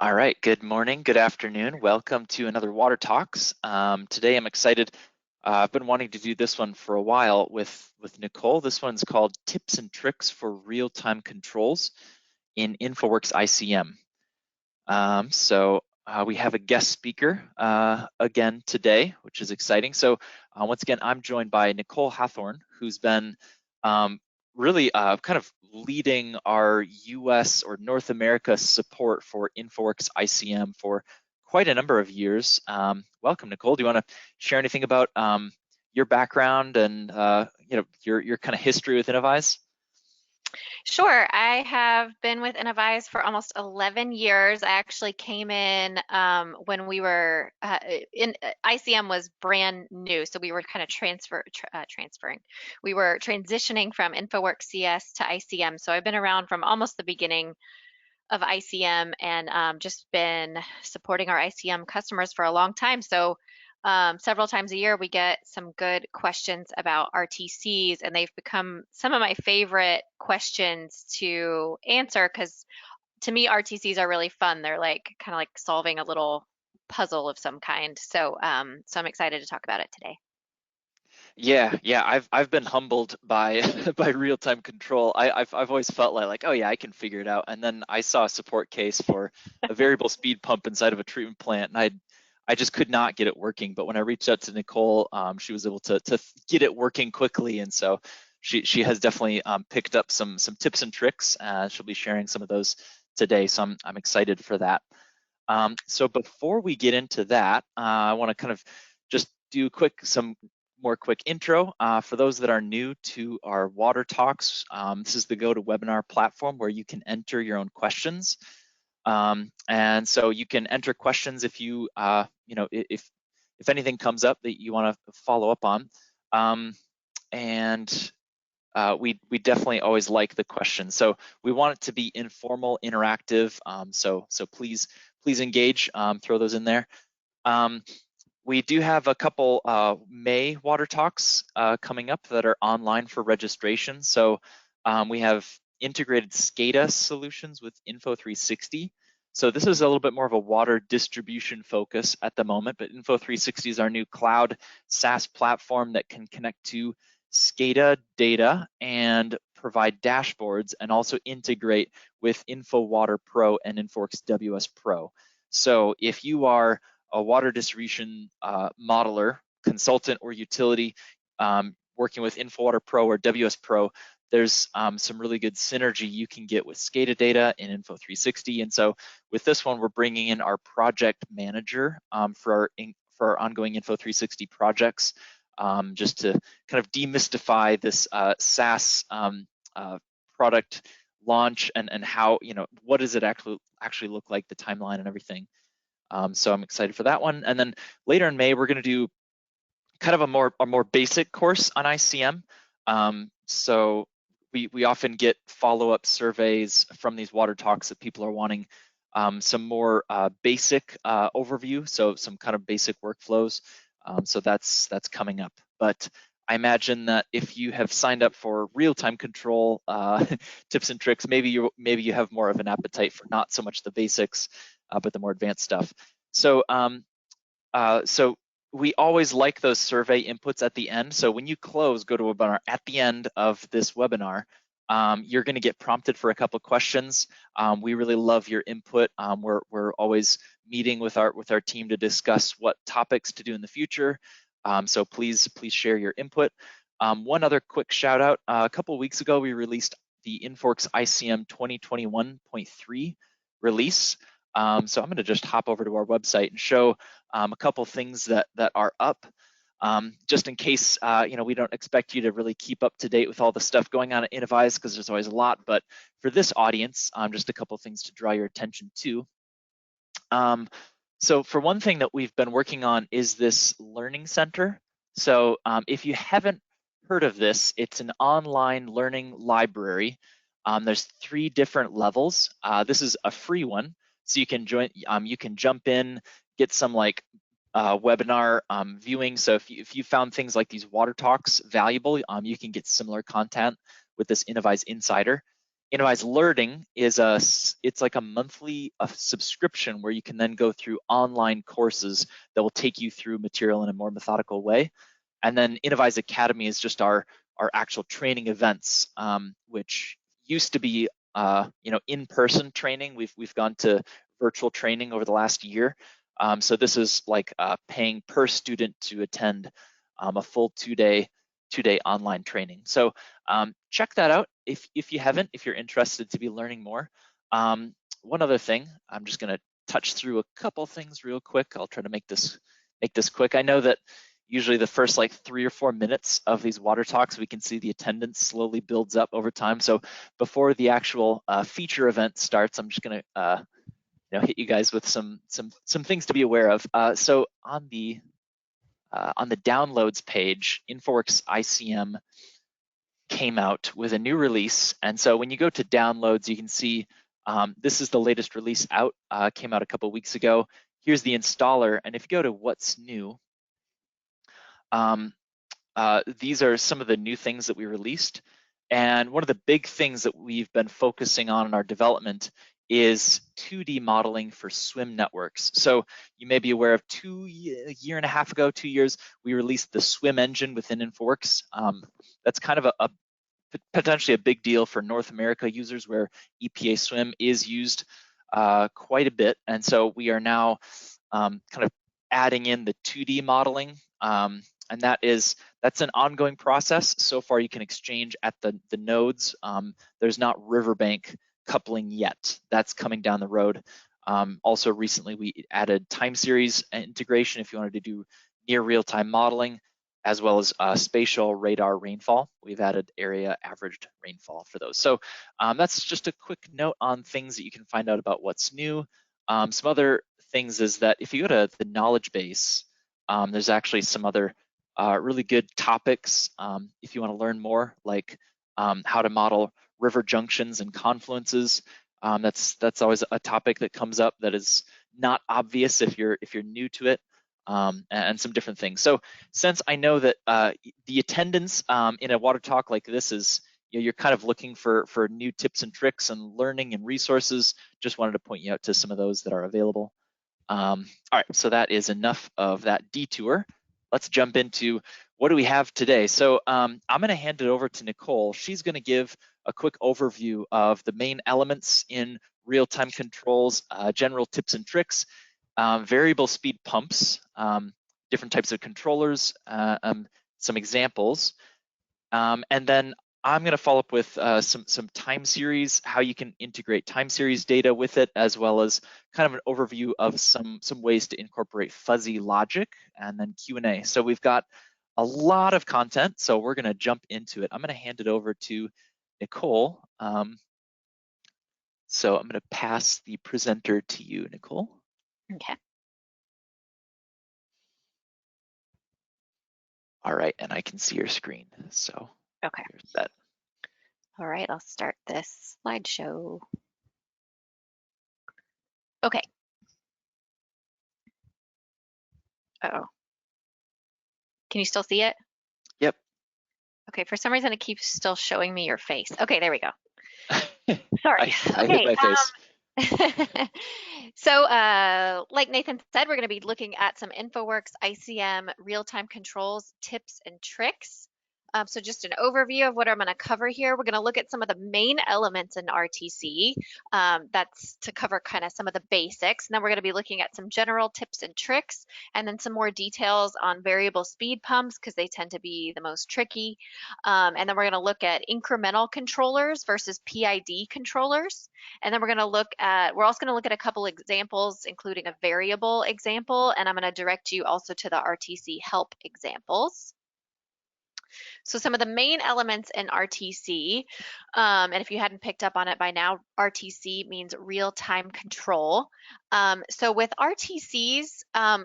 All right, good morning, good afternoon. Welcome to another Water Talks. Today I'm excited. I've been wanting to do this one for a while with Nicole. This one's called Tips and Tricks for Real-Time Controls in InfoWorks ICM. We have a guest speaker again today, which is exciting. So once again, I'm joined by Nicole Hathorn, who's been really kind of leading our US or North America support for InfoWorks ICM for quite a number of years. Welcome, Nicole. Do you want to share anything about your background and your kind of history with Innovise? Sure. I have been with Innovyze for almost 11 years. I actually came in when we were in ICM was brand new, so we were kind of transferring. We were transitioning from InfoWorks CS to ICM. So I've been around from almost the beginning of ICM and just been supporting our ICM customers for a long time. So several times a year, we get some good questions about RTCs, and they've become some of my favorite questions to answer because to me, RTCs are really fun. They're like kind of like solving a little puzzle of some kind. So I'm excited to talk about it today. Yeah, I've been humbled by by real-time control. I've always felt like, oh yeah, I can figure it out. And then I saw a support case for a variable speed pump inside of a treatment plant, and I just could not get it working. But when I reached out to Nicole, she was able to get it working quickly, and so she has definitely picked up some tips and tricks. She'll be sharing some of those today, so I'm excited for that. So before we get into that, I want to kind of just do some more quick intro. For those that are new to our Water Talks, this is the GoToWebinar platform where you can enter your own questions. And so you can enter questions if you, if anything comes up that you want to follow up on. We definitely always like the questions. So we want it to be informal, interactive. So please engage, throw those in there. We do have a couple May Water Talks coming up that are online for registration. So we have integrated SCADA solutions with Info360. So this is a little bit more of a water distribution focus at the moment, but Info360 is our new cloud SaaS platform that can connect to SCADA data and provide dashboards and also integrate with InfoWater Pro and InfoWorks WS Pro. So if you are a water distribution modeler, consultant, or utility working with InfoWater Pro or WS Pro, there's some really good synergy you can get with SCADA data in Info360. And so with this one, we're bringing in our project manager for our ongoing Info360 projects, just to kind of demystify this SaaS product launch and how, what does it actually look like, the timeline and everything. So I'm excited for that one. And then later in May, we're going to do kind of a more basic course on ICM. So we often get follow-up surveys from these Water Talks that people are wanting some more basic overview, so some kind of basic workflows. So that's coming up. But I imagine that if you have signed up for real-time control tips and tricks, maybe you have more of an appetite for not so much the basics, but the more advanced stuff. So we always like those survey inputs at the end. So when you close GoToWebinar at the end of this webinar, you're going to get prompted for a couple of questions. We really love your input. We're always meeting with our team to discuss what topics to do in the future. So please share your input. One other quick shout out. A couple of weeks ago, we released the InfoWorks ICM 2021.3 release. So I'm going to just hop over to our website and show a couple things that are up, just in case we don't expect you to really keep up to date with all the stuff going on at Innovise, because there's always a lot. But for this audience, just a couple things to draw your attention to. So for one thing that we've been working on is this learning center. So if you haven't heard of this, it's an online learning library. There's 3 different levels. This is a free one. So you can join, you can jump in, get some like webinar viewing. So if you found things like these Water Talks valuable, you can get similar content with this Innovise Insider. Innovize Learning is it's like a monthly subscription where you can then go through online courses that will take you through material in a more methodical way. And then Innovize Academy is just our actual training events, which used to be in-person training. We've gone to virtual training over the last year. So this is like paying per student to attend a full two-day online training. So check that out if you haven't, if you're interested to be learning more. One other thing, I'm just going to touch through a couple things real quick. I'll try to make this quick. I know that usually the first like 3 or 4 minutes of these water talks, we can see the attendance slowly builds up over time. So before the actual feature event starts, I'm just going to hit you guys with some things to be aware of. So on the downloads page, InfoWorks ICM came out with a new release. And so when you go to downloads, you can see this is the latest release out, came out a couple weeks ago. Here's the installer. And if you go to what's new, these are some of the new things that we released. And one of the big things that we've been focusing on in our development is 2D modeling for swim networks. So you may be aware of a year and a half ago, 2 years, we released the swim engine within InfoWorks. That's kind of a potentially a big deal for North America users where EPA swim is used quite a bit. And so we are now kind of adding in the 2D modeling. And that's an ongoing process. So far, you can exchange at the nodes. There's not riverbank coupling yet. That's coming down the road. Also, recently we added time series integration if you wanted to do near real-time modeling, as well as spatial radar rainfall. We've added area averaged rainfall for those. So that's just a quick note on things that you can find out about what's new. Some other things is that if you go to the knowledge base, there's actually some other really good topics if you want to learn more, like how to model river junctions and confluences. That's always a topic that comes up that is not obvious if you're new to it, and some different things. So since I know that the attendance in a water talk like this is, you're kind of looking for new tips and tricks and learning and resources, just wanted to point you out to some of those that are available. All right, so that is enough of that detour. Let's jump into what do we have today. So I'm going to hand it over to Nicole. She's going to give a quick overview of the main elements in real-time controls, general tips and tricks, variable speed pumps, different types of controllers, some examples, and then I'm going to follow up with some time series, how you can integrate time series data with it, as well as kind of an overview of some ways to incorporate fuzzy logic, and then Q&A. So we've got a lot of content, so we're going to jump into it. I'm going to hand it over to Nicole. So I'm going to pass the presenter to you, Nicole. Okay. All right, and I can see your screen. So okay. Here's that. All right, I'll start this slideshow. Okay. Uh-oh. Can you still see it? Yep. Okay, for some reason it keeps still showing me your face. Okay, there we go. Sorry. I hit my face. So like Nathan said, we're going to be looking at some InfoWorks ICM real-time controls, tips, and tricks. So just an overview of what I'm going to cover here. We're going to look at some of the main elements in RTC. That's to cover kind of some of the basics. And then we're going to be looking at some general tips and tricks, and then some more details on variable speed pumps because they tend to be the most tricky. And then we're going to look at incremental controllers versus PID controllers. And then we're also going to look at a couple examples, including a variable example, and I'm going to direct you also to the RTC help examples. So some of the main elements in RTC, and if you hadn't picked up on it by now, RTC means real-time control. So with RTCs,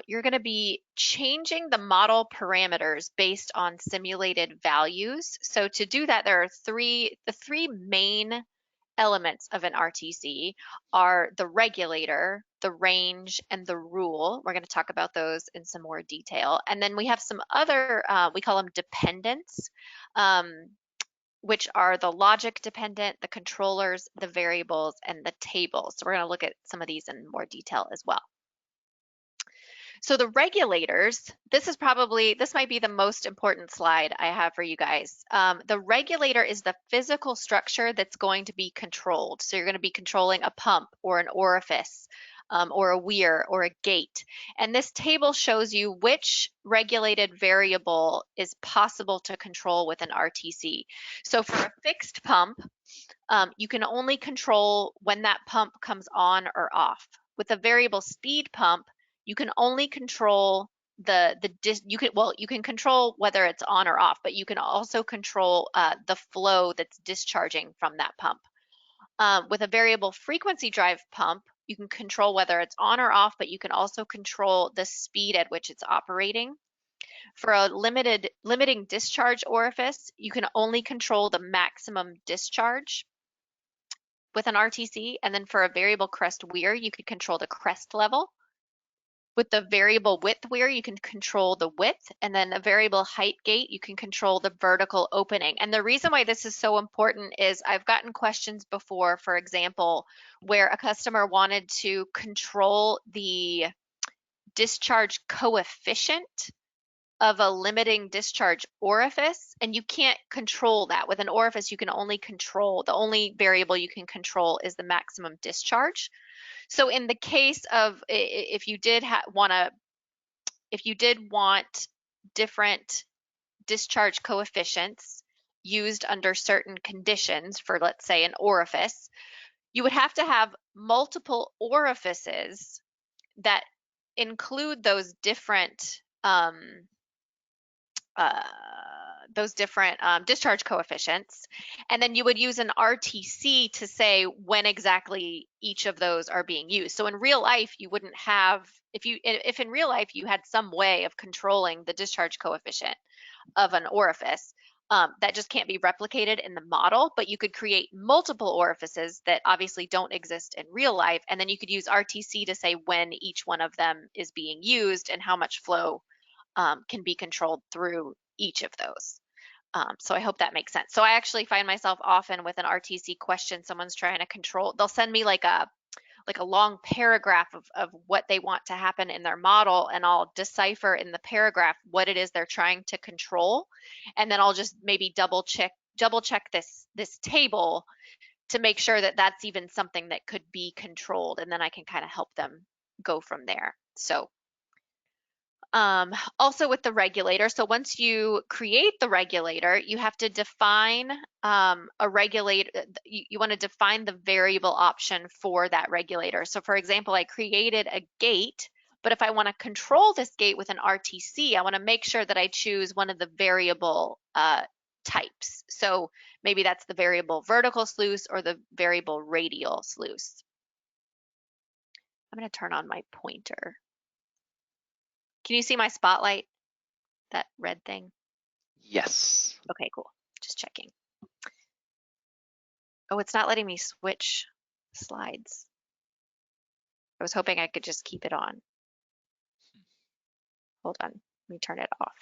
you're going to be changing the model parameters based on simulated values. So to do that, there are the three main elements of an RTC are the regulator, the range, and the rule. We're going to talk about those in some more detail. And then we have some other, we call them dependents, which are the logic dependent, the controllers, the variables, and the tables. So we're going to look at some of these in more detail as well. So the regulators, this might be the most important slide I have for you guys. The regulator is the physical structure that's going to be controlled. So you're going to be controlling a pump or an orifice or a weir or a gate. And this table shows you which regulated variable is possible to control with an RTC. So for a fixed pump, you can only control when that pump comes on or off. With a variable speed pump, you can only control you can control whether it's on or off, but you can also control the flow that's discharging from that pump. With a variable frequency drive pump, you can control whether it's on or off, but you can also control the speed at which it's operating. For a limiting discharge orifice, you can only control the maximum discharge with an RTC. And then for a variable crest weir, you could control the crest level. With the variable width weir, you can control the width, and then a variable height gate, you can control the vertical opening. And the reason why this is so important is I've gotten questions before, for example, where a customer wanted to control the discharge coefficient of a limiting discharge orifice, and you can't control that. With an orifice, you can only control, the only variable you can control is the maximum discharge. So in the case of if you did want different discharge coefficients used under certain conditions for, let's say, an orifice, you would have to have multiple orifices that include those different discharge coefficients, and then you would use an RTC to say when exactly each of those are being used. So in real life, you wouldn't have, if in real life you had some way of controlling the discharge coefficient of an orifice, that just can't be replicated in the model, but you could create multiple orifices that obviously don't exist in real life, and then you could use RTC to say when each one of them is being used and how much flow can be controlled through each of those. So I hope that makes sense. So I actually find myself often with an RTC question, someone's trying to control, they'll send me like a long paragraph of what they want to happen in their model, and I'll decipher in the paragraph what it is they're trying to control. And then I'll just maybe double check this table to make sure that that's even something that could be controlled. And then I can kind of help them go from there. So also with the regulator, so once you create the regulator, you have to define a regulator. You want to define the variable option for that regulator. So for example, I created a gate, but if I want to control this gate with an RTC, I want to make sure that I choose one of the variable types. So maybe that's the variable vertical sluice or the variable radial sluice. I'm going to turn on my pointer. Can you see my spotlight, that red thing? Yes. Okay, cool. Just checking. Oh, it's not letting me switch slides. I was hoping I could just keep it on. Hold on, let me turn it off.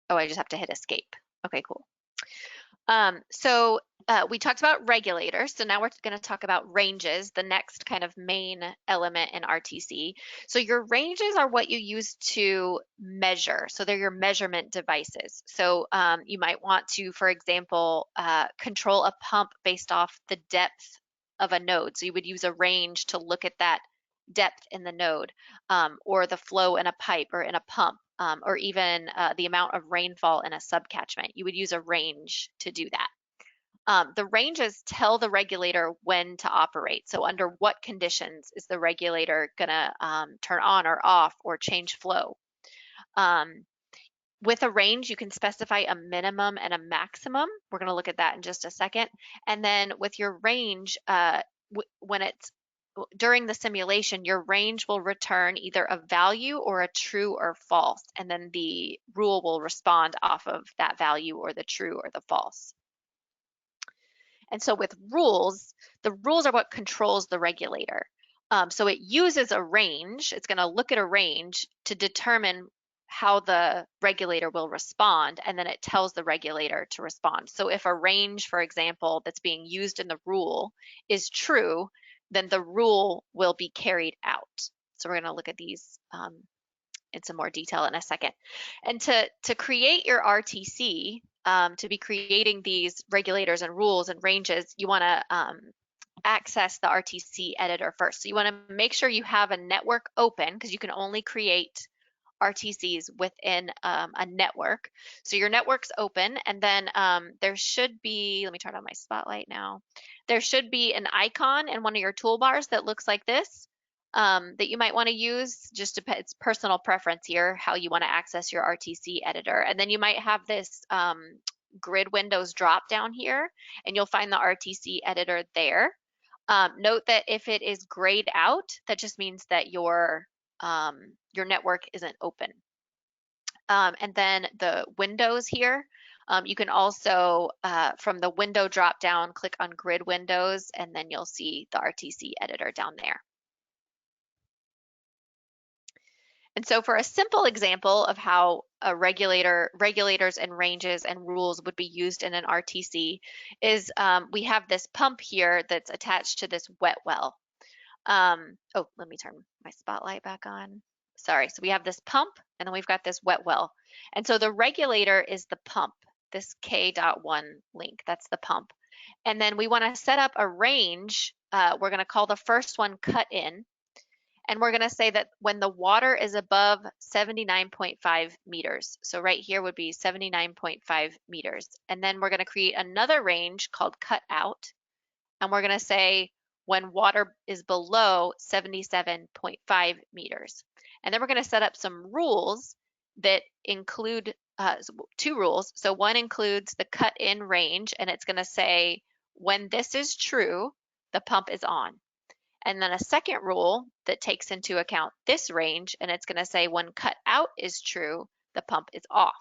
Oh, I just have to hit escape. Okay, cool. So we talked about regulators, so now we're going to talk about ranges, the next kind of main element in RTC. So your ranges are what you use to measure, so they're your measurement devices. So you might want to, for example, control a pump based off the depth of a node. So you would use a range to look at that depth in the node, or the flow in a pipe or in a pump. Or even the amount of rainfall in a subcatchment. You would use a range to do that. The ranges tell the regulator when to operate. So under what conditions is the regulator gonna turn on or off or change flow? With a range, you can specify a minimum and a maximum. We're gonna look at that in just a second. And then with your range, when it's during the simulation, your range will return either a value or a true or false, and then the rule will respond off of that value or the true or the false. And so with rules, the rules are what controls the regulator. So it uses a range. It's going to look at a range to determine how the regulator will respond, and then it tells the regulator to respond. So if a range, for example, that's being used in the rule is true, then the rule will be carried out. So we're going to look at these in some more detail in a second. And to create your RTC, to be creating these regulators and rules and ranges, you want to access the RTC editor first. So you want to make sure you have a network open, because you can only create RTCs within a network. So your network's open, and then there should be, let me turn on my spotlight now. There should be an icon in one of your toolbars that looks like this that you might want to use. Just it's personal preference here, how you want to access your RTC editor. And then you might have this grid windows drop down here, and you'll find the RTC editor there. Note that if it is grayed out, that just means that your network isn't open. And then the windows here, you can also, from the window drop down, click on grid windows, and then you'll see the RTC editor down there. And so for a simple example of how a regulators and ranges and rules would be used in an RTC is we have this pump here that's attached to this wet well. Oh, let me turn my spotlight back on. Sorry, so we have this pump, and then we've got this wet well. And so the regulator is the pump, this K.1 link, that's the pump. And then we want to set up a range. We're going to call the first one cut in. And we're going to say that when the water is above 79.5 meters, so right here would be 79.5 meters. And then we're going to create another range called cut out. And we're going to say when water is below 77.5 meters. And then we're going to set up some rules that include two rules. So one includes the cut in range, and it's going to say when this is true, the pump is on. And then a second rule that takes into account this range, and it's going to say when cut out is true, the pump is off.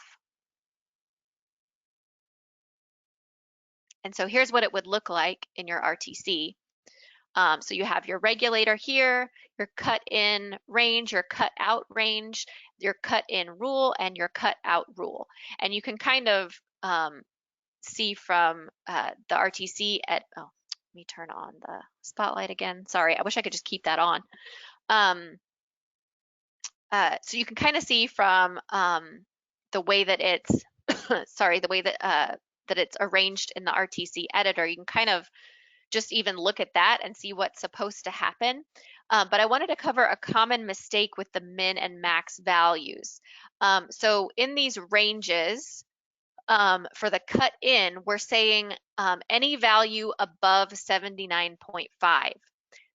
And so here's what it would look like in your RTC. So you have your regulator here, your cut in range, your cut out range, your cut in rule, and your cut out rule. And you can kind of see from the RTC at, oh, let me turn on the spotlight again. Sorry, I wish I could just keep that on. So you can kind of see from the way that it's, sorry, the way that that it's arranged in the RTC editor, you can kind of just even look at that and see what's supposed to happen. But I wanted to cover a common mistake with the min and max values. So in these ranges, for the cut in, we're saying any value above 79.5.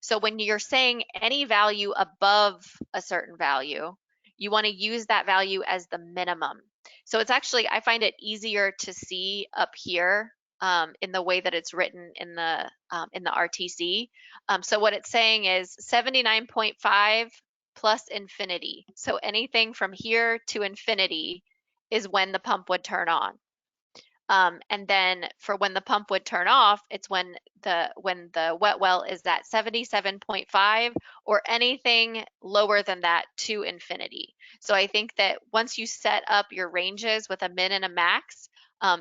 So when you're saying any value above a certain value, you want to use that value as the minimum. So it's actually, I find it easier to see up here in the way that it's written in the RTC. So what it's saying is 79.5 plus infinity. So anything from here to infinity is when the pump would turn on. And then for when the pump would turn off, it's when the wet well is at 77.5 or anything lower than that to infinity. So I think that once you set up your ranges with a min and a max,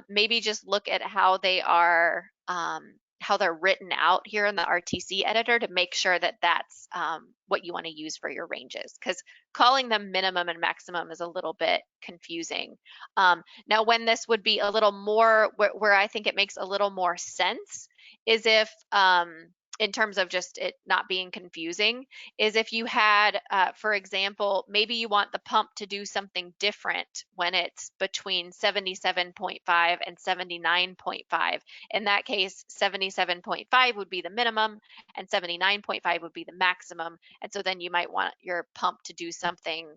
maybe just look at how they are how they're written out here in the RTC editor to make sure that that's what you want to use for your ranges, because calling them minimum and maximum is a little bit confusing. Now, when this would be a little more, where I think it makes a little more sense is if, in terms of just it not being confusing, is if you had, for example, maybe you want the pump to do something different when it's between 77.5 and 79.5. In that case, 77.5 would be the minimum and 79.5 would be the maximum. And so then you might want your pump to do something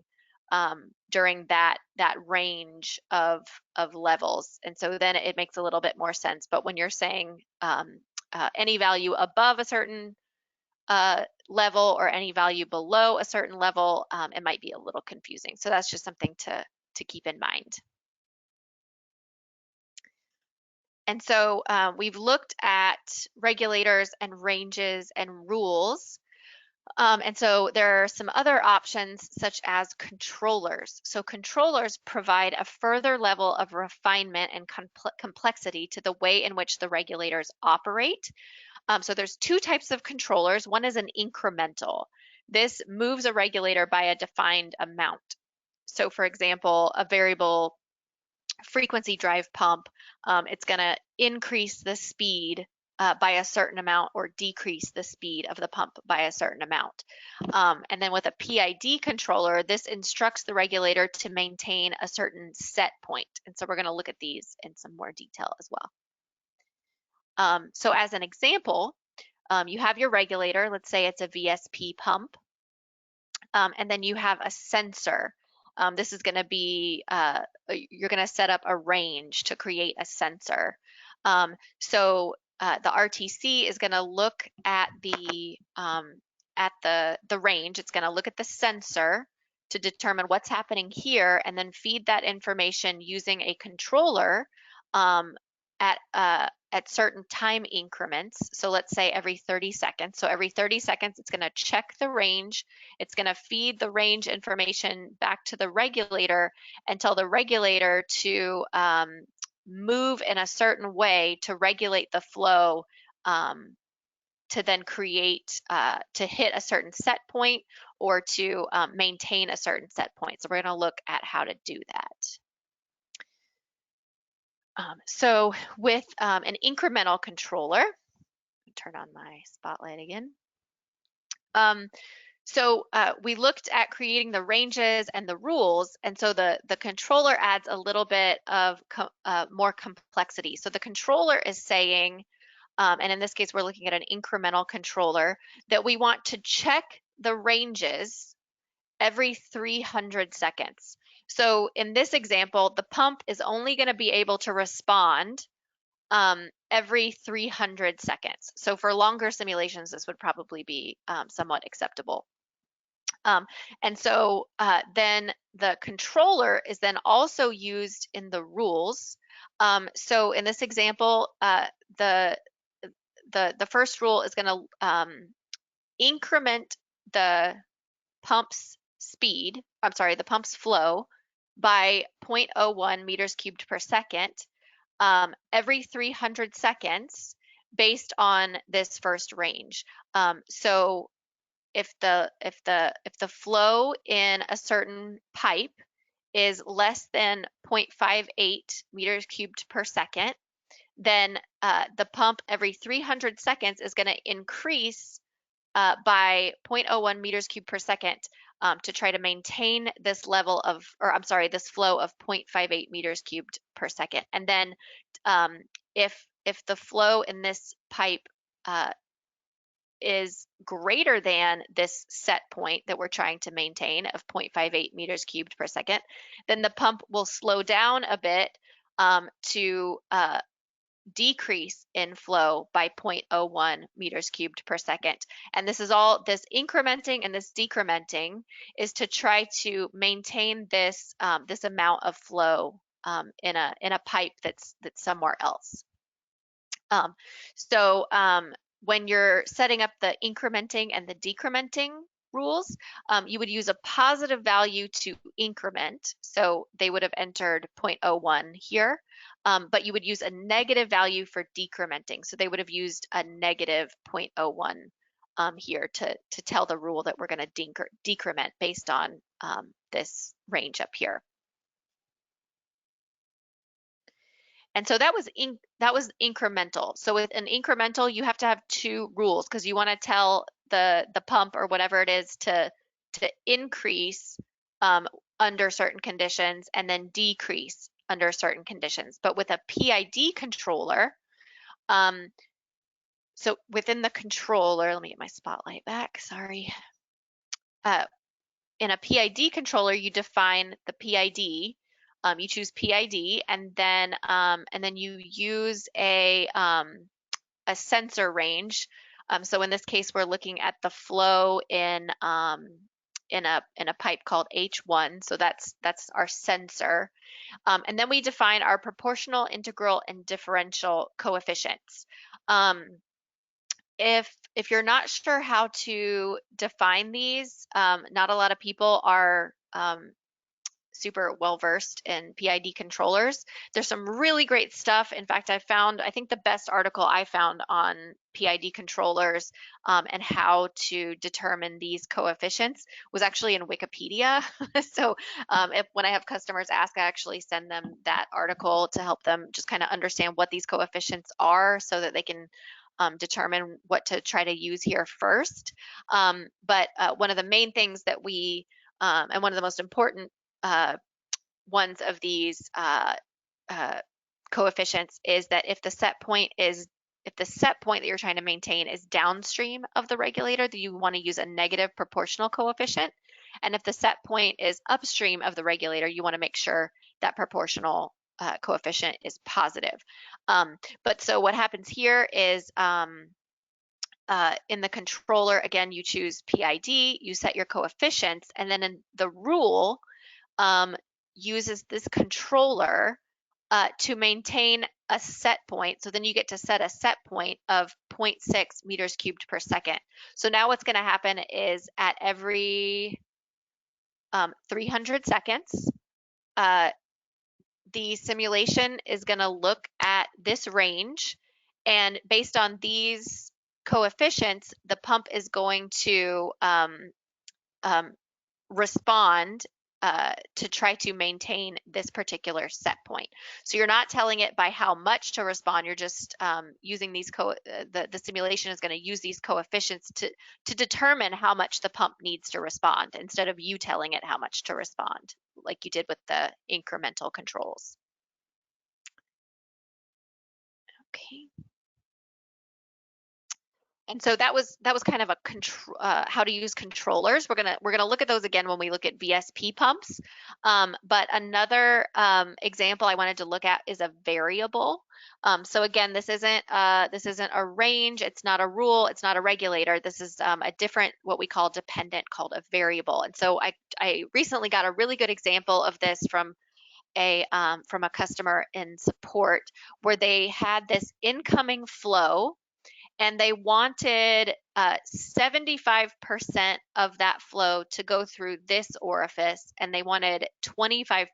during that range of levels. And so then it makes a little bit more sense. But when you're saying any value above a certain level or any value below a certain level, it might be a little confusing. So that's just something to keep in mind. And so we've looked at regulators and ranges and rules. And so there are some other options such as controllers. So controllers provide a further level of refinement and complexity to the way in which the regulators operate. So there's two types of controllers. One is an incremental. This moves a regulator by a defined amount. So for example, a variable frequency drive pump, it's going to increase the speed by a certain amount or decrease the speed of the pump by a certain amount. And then with a PID controller, this instructs the regulator to maintain a certain set point. And so we're going to look at these in some more detail as well. So as an example, you have your regulator, let's say it's a VSP pump, and then you have a sensor. This is going to be, you're going to set up a range to create a sensor. So the RTC is going to look at the range. It's going to look at the sensor to determine what's happening here, and then feed that information using a controller at certain time increments. So let's say every 30 seconds. So every 30 seconds, it's going to check the range. It's going to feed the range information back to the regulator and tell the regulator to move in a certain way to regulate the flow to then create, to hit a certain set point or to maintain a certain set point. So we're going to look at how to do that. So with an incremental controller, turn on my spotlight again. So we looked at creating the ranges and the rules, and so the controller adds a little bit of more complexity. So the controller is saying, and in this case we're looking at an incremental controller, that we want to check the ranges every 300 seconds. So in this example, the pump is only going to be able to respond every 300 seconds. So for longer simulations, this would probably be somewhat acceptable. And so then the controller is then also used in the rules. So in this example, the first rule is going to increment the pump's speed, I'm sorry, the pump's flow by 0.01 meters cubed per second every 300 seconds based on this first range. So if the flow in a certain pipe is less than 0.58 meters cubed per second, then the pump every 300 seconds is going to increase by 0.01 meters cubed per second to try to maintain this level of, or I'm sorry, this flow of 0.58 meters cubed per second. And then if the flow in this pipe is greater than this set point that we're trying to maintain of 0.58 meters cubed per second, then the pump will slow down a bit to decrease in flow by 0.01 meters cubed per second. And this is all, this incrementing and this decrementing is to try to maintain this this amount of flow in a pipe that's somewhere else. So when you're setting up the incrementing and the decrementing rules, you would use a positive value to increment. So they would have entered 0.01 here, but you would use a negative value for decrementing. So they would have used a negative 0.01 here to tell the rule that we're going to decrement based on this range up here. And so that was incremental. So with an incremental, you have to have two rules because you want to tell the pump or whatever it is to increase under certain conditions and then decrease under certain conditions. But with a PID controller, so within the controller, let me get my spotlight back, sorry. In a PID controller, you define the PID. You choose PID, and then you use a sensor range. So in this case, we're looking at the flow in a pipe called H1. So that's our sensor, and then we define our proportional, integral, and differential coefficients. If if you're not sure how to define these, not a lot of people are super well versed in PID controllers. There's some really great stuff. In fact, I think the best article I found on PID controllers and how to determine these coefficients was actually in Wikipedia. So when I have customers ask, I actually send them that article to help them just kind of understand what these coefficients are so that they can determine what to try to use here first. But one of the main things that we, and one of the most important ones of these coefficients is that if the set point that you're trying to maintain is downstream of the regulator, then you want to use a negative proportional coefficient. And if the set point is upstream of the regulator, you want to make sure that proportional coefficient is positive. But so what happens here is in the controller, again, you choose PID, you set your coefficients, and then in the rule, uses this controller to maintain a set point. So then you get to set a set point of 0.6 meters cubed per second. So now what's going to happen is at every 300 seconds, the simulation is going to look at this range, and based on these coefficients, the pump is going to respond to try to maintain this particular set point. So you're not telling it by how much to respond, you're just using these, the simulation is going to use these coefficients to determine how much the pump needs to respond instead of you telling it how much to respond, like you did with the incremental controls. Okay. And so that was kind of a how to use controllers. We're gonna look at those again when we look at VSP pumps. But another example I wanted to look at is a variable. So again, this isn't a range. It's not a rule. It's not a regulator. This is a different, what we call dependent, called a variable. And so I recently got a really good example of this from a customer in support, where they had this incoming flow, and they wanted 75% of that flow to go through this orifice, and they wanted 25%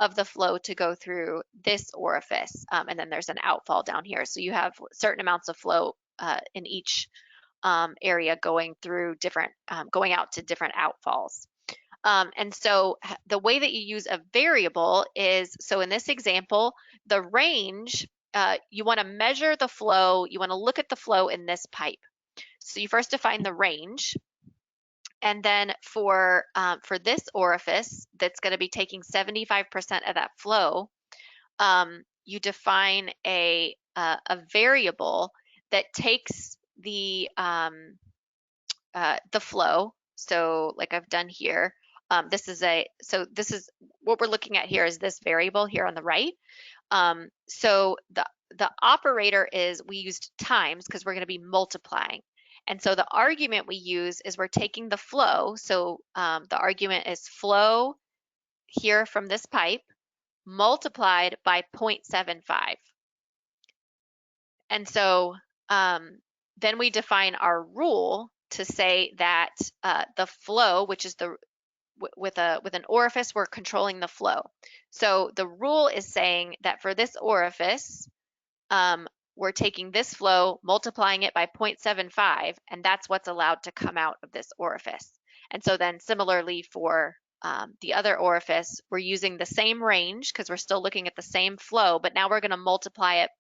of the flow to go through this orifice. And then there's an outfall down here. So you have certain amounts of flow in each area going through different, going out to different outfalls. And so the way that you use a variable is, so in this example, the range, you want to measure the flow, you want to look at the flow in this pipe. So you first define the range, and then for this orifice that's going to be taking 75% of that flow, you define a variable that takes the flow. So like I've done here, this is what we're looking at here is this variable here on the right. So the operator is, we used times because we're going to be multiplying. And so the argument we use is we're taking the flow. So the argument is flow here from this pipe multiplied by 0.75. And so then we define our rule to say that the flow, which is with an orifice, we're controlling the flow. So the rule is saying that for this orifice, we're taking this flow, multiplying it by 0.75, and that's what's allowed to come out of this orifice. And so then similarly for the other orifice, we're using the same range because we're still looking at the same flow, but now we're going to multiply it.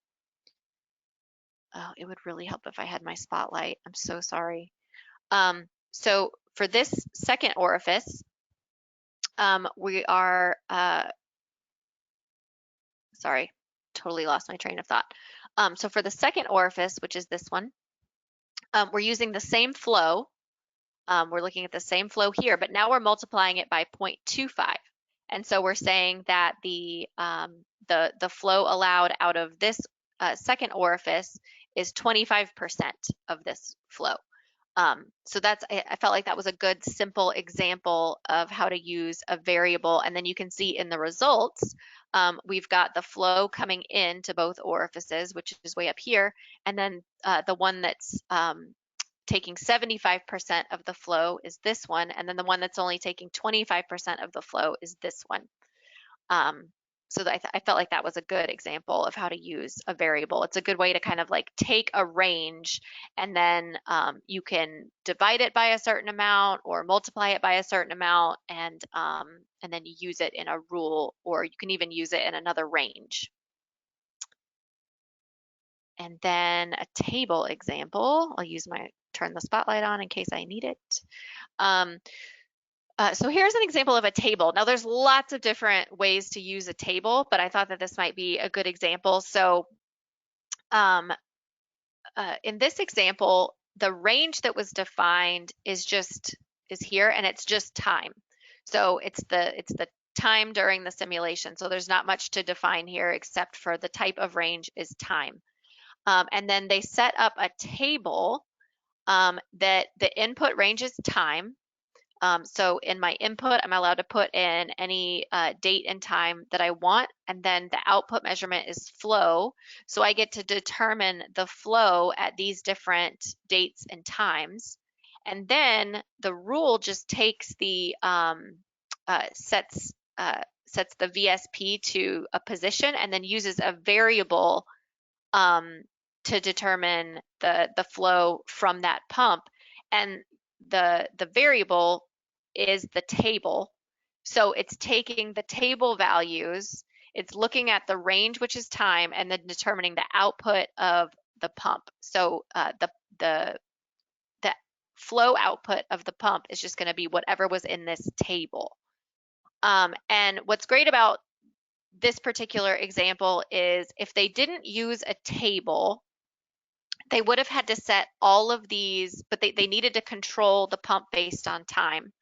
Oh, it would really help if I had my spotlight. I'm so sorry. So for this second orifice, we are, sorry, totally lost my train of thought. So for the second orifice, which is this one, we're using the same flow. We're looking at the same flow here, but now we're multiplying it by 0.25. And so we're saying that the flow allowed out of this second orifice is 25% of this flow. So I felt like that was a good, simple example of how to use a variable. And then you can see in the results, we've got the flow coming into both orifices, which is way up here, and then the one that's taking 75% of the flow is this one, and then the one that's only taking 25% of the flow is this one. So I felt like that was a good example of how to use a variable. It's a good way to kind of like take a range and then you can divide it by a certain amount or multiply it by a certain amount, and then you use it in a rule, or you can even use it in another range. And then a table example. I'll use my turn the spotlight on in case I need it. So here's an example of a table. Now there's lots of different ways to use a table, but I thought that this might be a good example. So in this example, the range that was defined is here, and it's just time. So it's the time during the simulation. So there's not much to define here except for the type of range is time. And then they set up a table that the input range is time. So in my input, I'm allowed to put in any date and time that I want, and then the output measurement is flow. So I get to determine the flow at these different dates and times. And then the rule just takes the sets the VSP to a position, and then uses a variable to determine the flow from that pump. And the variable is the table. So it's taking the table values, it's looking at the range, which is time, and then determining the output of the pump. So the flow output of the pump is just going to be whatever was in this table. And what's great about this particular example is if they didn't use a table, they would have had to set all of these, but they needed to control the pump based on time.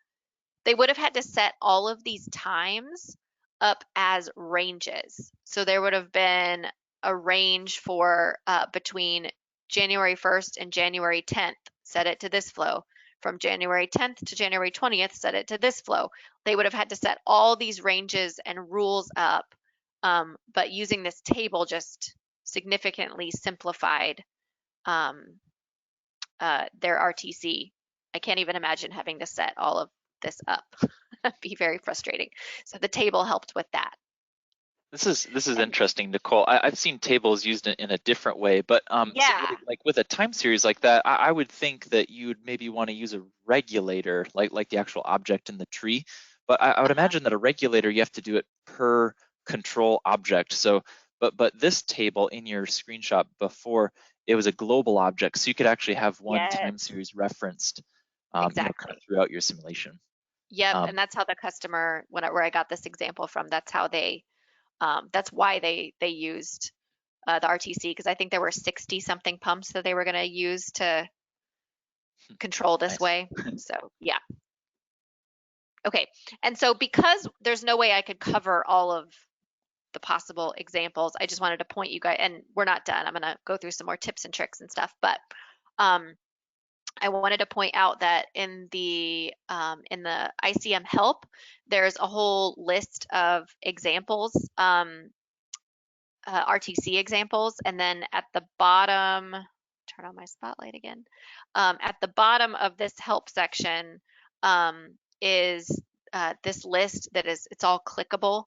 They would have had to set all of these times up as ranges. So there would have been a range for between January 1st and January 10th, set it to this flow. From January 10th to January 20th, set it to this flow. They would have had to set all these ranges and rules up, but using this table just significantly simplified their RTC. I can't even imagine having to set all of this up. That'd be very frustrating. So the table helped with that. This is interesting, Nicole. I've seen tables used in a different way, but Yeah. so like with a time series like that, I would think that you would maybe want to use a regulator, like the actual object in the tree. But I would imagine that a regulator, you have to do it per control object. So, but this table in your screenshot before, it was a global object, so you could actually have one time series referenced Exactly. throughout your simulation. Yep, and that's how the customer, where I got this example from, that's how that's why they used the RTC, because I think there were 60 something pumps that they were going to use to control this way. So yeah. Okay, and so because there's no way I could cover all of the possible examples, I just wanted to point you guys, and we're not done. I'm going to go through some more tips and tricks and stuff, but I wanted to point out that in the ICM help, there's a whole list of examples, RTC examples, and then at the bottom, turn on my spotlight again, at the bottom of this help section is this list that it's all clickable.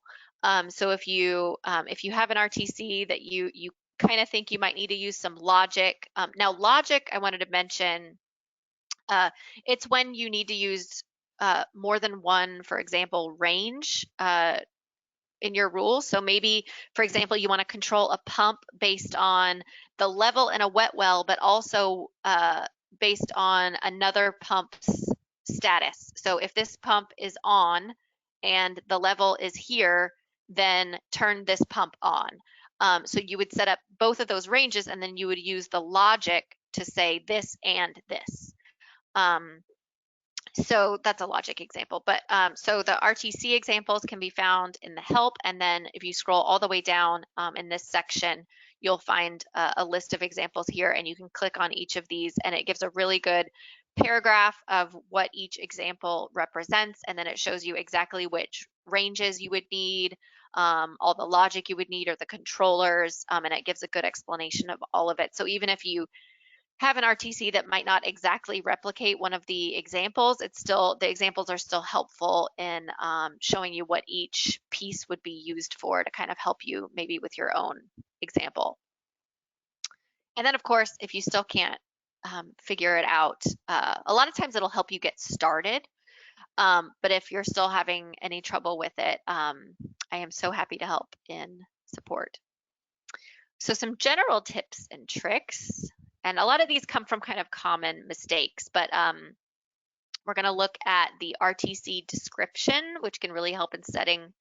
So if you have an RTC that you kind of think you might need to use some logic. Now logic, I wanted to mention, it's when you need to use more than one, for example, range in your rules. So maybe, for example, you want to control a pump based on the level in a wet well, but also based on another pump's status. So if this pump is on and the level is here, then turn this pump on. So you would set up both of those ranges, and then you would use the logic to say this and this. So that's a logic example, but so the RTC examples can be found in the help, and then if you scroll all the way down in this section, you'll find a list of examples here, and you can click on each of these, and it gives a really good paragraph of what each example represents, and then it shows you exactly which ranges you would need, all the logic you would need or the controllers, and it gives a good explanation of all of it. So even if you have an RTC that might not exactly replicate one of the examples, it's still, the examples are still helpful in showing you what each piece would be used for to kind of help you maybe with your own example. And then of course, if you still can't figure it out, a lot of times it'll help you get started. But if you're still having any trouble with it, I am so happy to help in support. So some general tips and tricks, and a lot of these come from kind of common mistakes, but we're going to look at the RTC description, which can really help in setting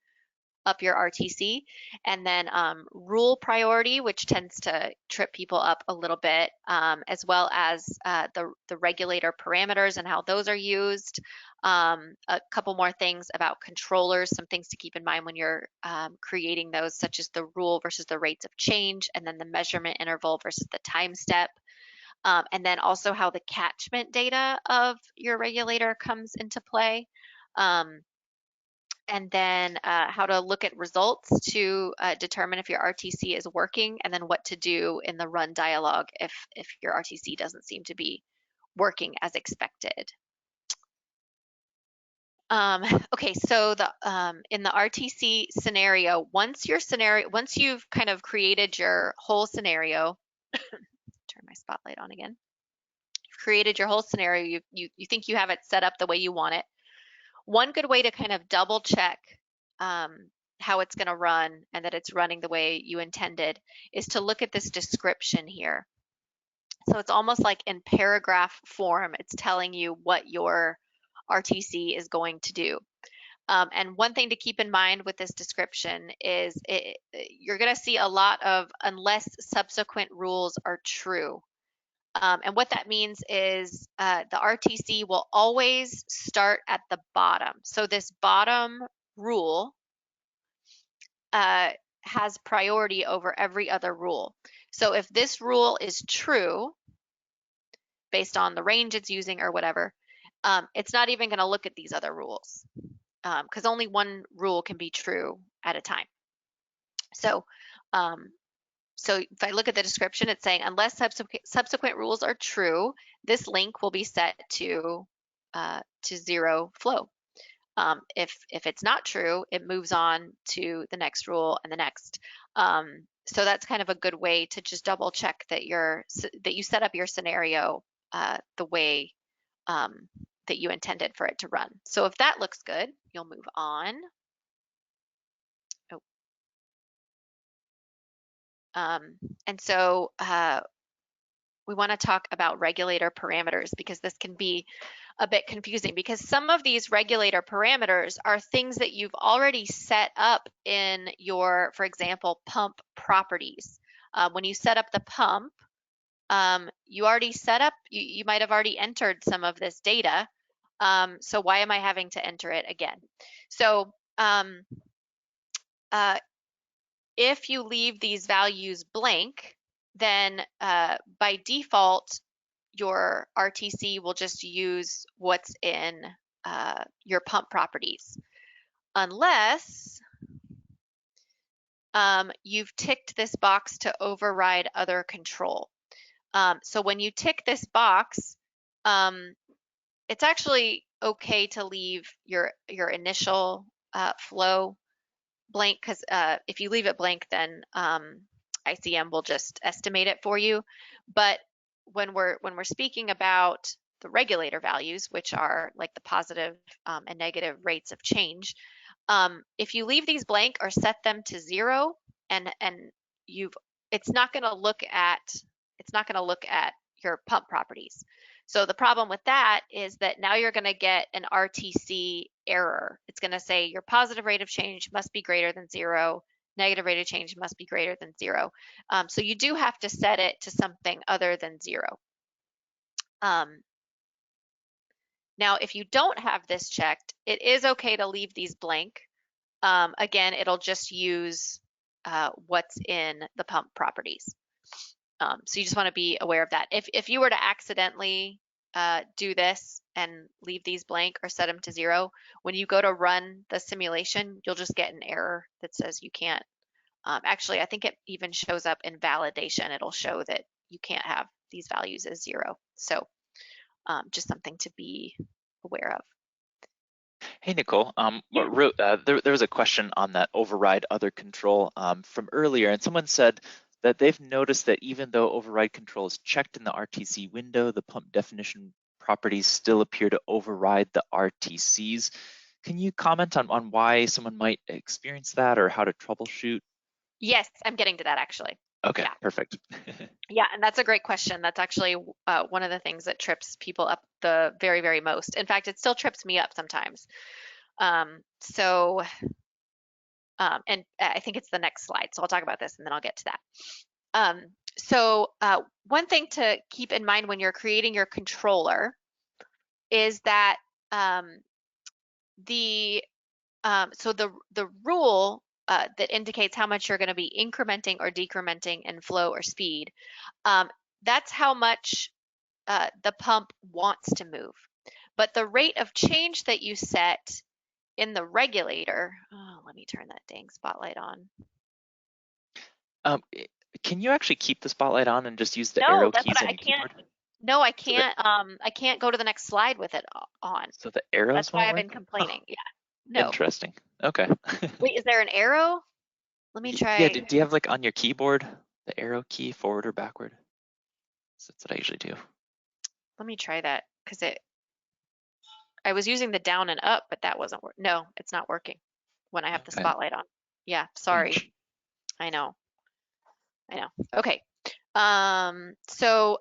up your RTC, and then rule priority, which tends to trip people up a little bit, as well as the regulator parameters and how those are used. A couple more things about controllers, some things to keep in mind when you're creating those, such as the rule versus the rates of change, and then the measurement interval versus the time step. And then also how the catchment data of your regulator comes into play. And then how to look at results to determine if your RTC is working, and then what to do in the run dialog if your RTC doesn't seem to be working as expected. Okay, so the in the RTC scenario, once you've kind of created your whole scenario, turn my spotlight on again. You've created your whole scenario. You think you have it set up the way you want it. One good way to kind of double check how it's going to run and that it's running the way you intended is to look at this description here. So it's almost like in paragraph form, it's telling you what your RTC is going to do. And one thing to keep in mind with this description is you're going to see a lot of unless subsequent rules are true. And what that means is the RTC will always start at the bottom. So this bottom rule has priority over every other rule. So if this rule is true, based on the range it's using or whatever, it's not even going to look at these other rules because only one rule can be true at a time. So so if I look at the description, it's saying unless subsequent rules are true, this link will be set to zero flow. If it's not true, it moves on to the next rule and the next. So that's kind of a good way to just double check that you set up your scenario the way that you intended for it to run. So if that looks good, you'll move on. And so we want to talk about regulator parameters because this can be a bit confusing because some of these regulator parameters are things that you've already set up in your, for example, pump properties. When you set up the pump, you already set up, you might have already entered some of this data. So why am I having to enter it again? So if you leave these values blank, then by default, your RTC will just use what's in your pump properties, unless you've ticked this box to override other control. So when you tick this box, it's actually okay to leave your initial flow blank because if you leave it blank, then ICM will just estimate it for you. But when we're speaking about the regulator values, which are like the positive and negative rates of change, if you leave these blank or set them to zero, and it's not going to look at your pump properties. So the problem with that is that now you're going to get an RTC error. It's going to say your positive rate of change must be greater than zero, negative rate of change must be greater than zero. So you do have to set it to something other than zero. Now, if you don't have this checked, it is okay to leave these blank. Again, it'll just use what's in the pump properties. So you just want to be aware of that. If you were to accidentally do this and leave these blank or set them to 0, when you go to run the simulation, you'll just get an error that says you can't. Actually, I think it even shows up in validation. It'll show that you can't have these values as 0. So just something to be aware of. Hey, Nicole, Yeah. there was a question on that override other control from earlier, and someone said that they've noticed that even though override control is checked in the RTC window, the pump definition properties still appear to override the RTCs. Can you comment on why someone might experience that or how to troubleshoot? Yes, I'm getting to that actually. Okay, Yeah. perfect. Yeah, and that's a great question. That's actually one of the things that trips people up the very, very most. In fact, it still trips me up sometimes. And I think it's the next slide. So I'll talk about this and then I'll get to that. One thing to keep in mind when you're creating your controller is that the rule that indicates how much you're going to be incrementing or decrementing in flow or speed, that's how much the pump wants to move. But the rate of change that you set in the regulator, let me turn that dang spotlight on. Can you actually keep the spotlight on and just use the No, arrow that's keys what on I your can't. keyboard? No, I can't. I can't go to the next slide with it on. So the That's arrows why won't I've been work? Oh, complaining. Yeah. No. interesting. Okay. Wait, is there an arrow? Let me Yeah, try. do you have like on your keyboard, the arrow key forward or backward? So that's what I usually do. Let me try that because I was using the down and up, but that wasn't working. No, it's not working when I have the Okay, spotlight on. Yeah, sorry. strange. I know. Okay. Yeah, so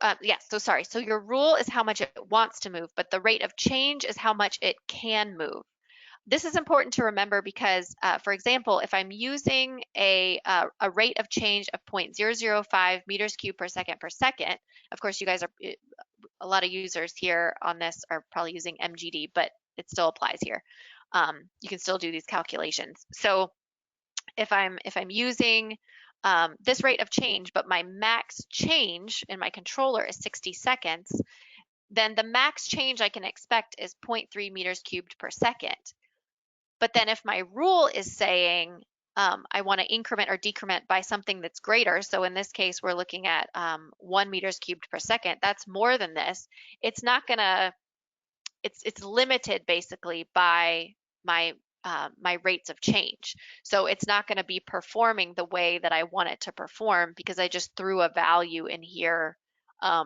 sorry. So your rule is how much it wants to move, but the rate of change is how much it can move. This is important to remember because, for example, if I'm using a rate of change of 0.005 meters cubed per second, of course, you guys are, a lot of users here on this are probably using MGD, but it still applies here. You can still do these calculations. So if I'm using this rate of change, but my max change in my controller is 60 seconds, then the max change I can expect is 0.3 meters cubed per second. But then if my rule is saying I want to increment or decrement by something that's greater, so in this case, we're looking at 1 meters cubed per second, that's more than this. It's not gonna, it's limited basically by my my rates of change. So it's not going to be performing the way that I want it to perform because I just threw a value in here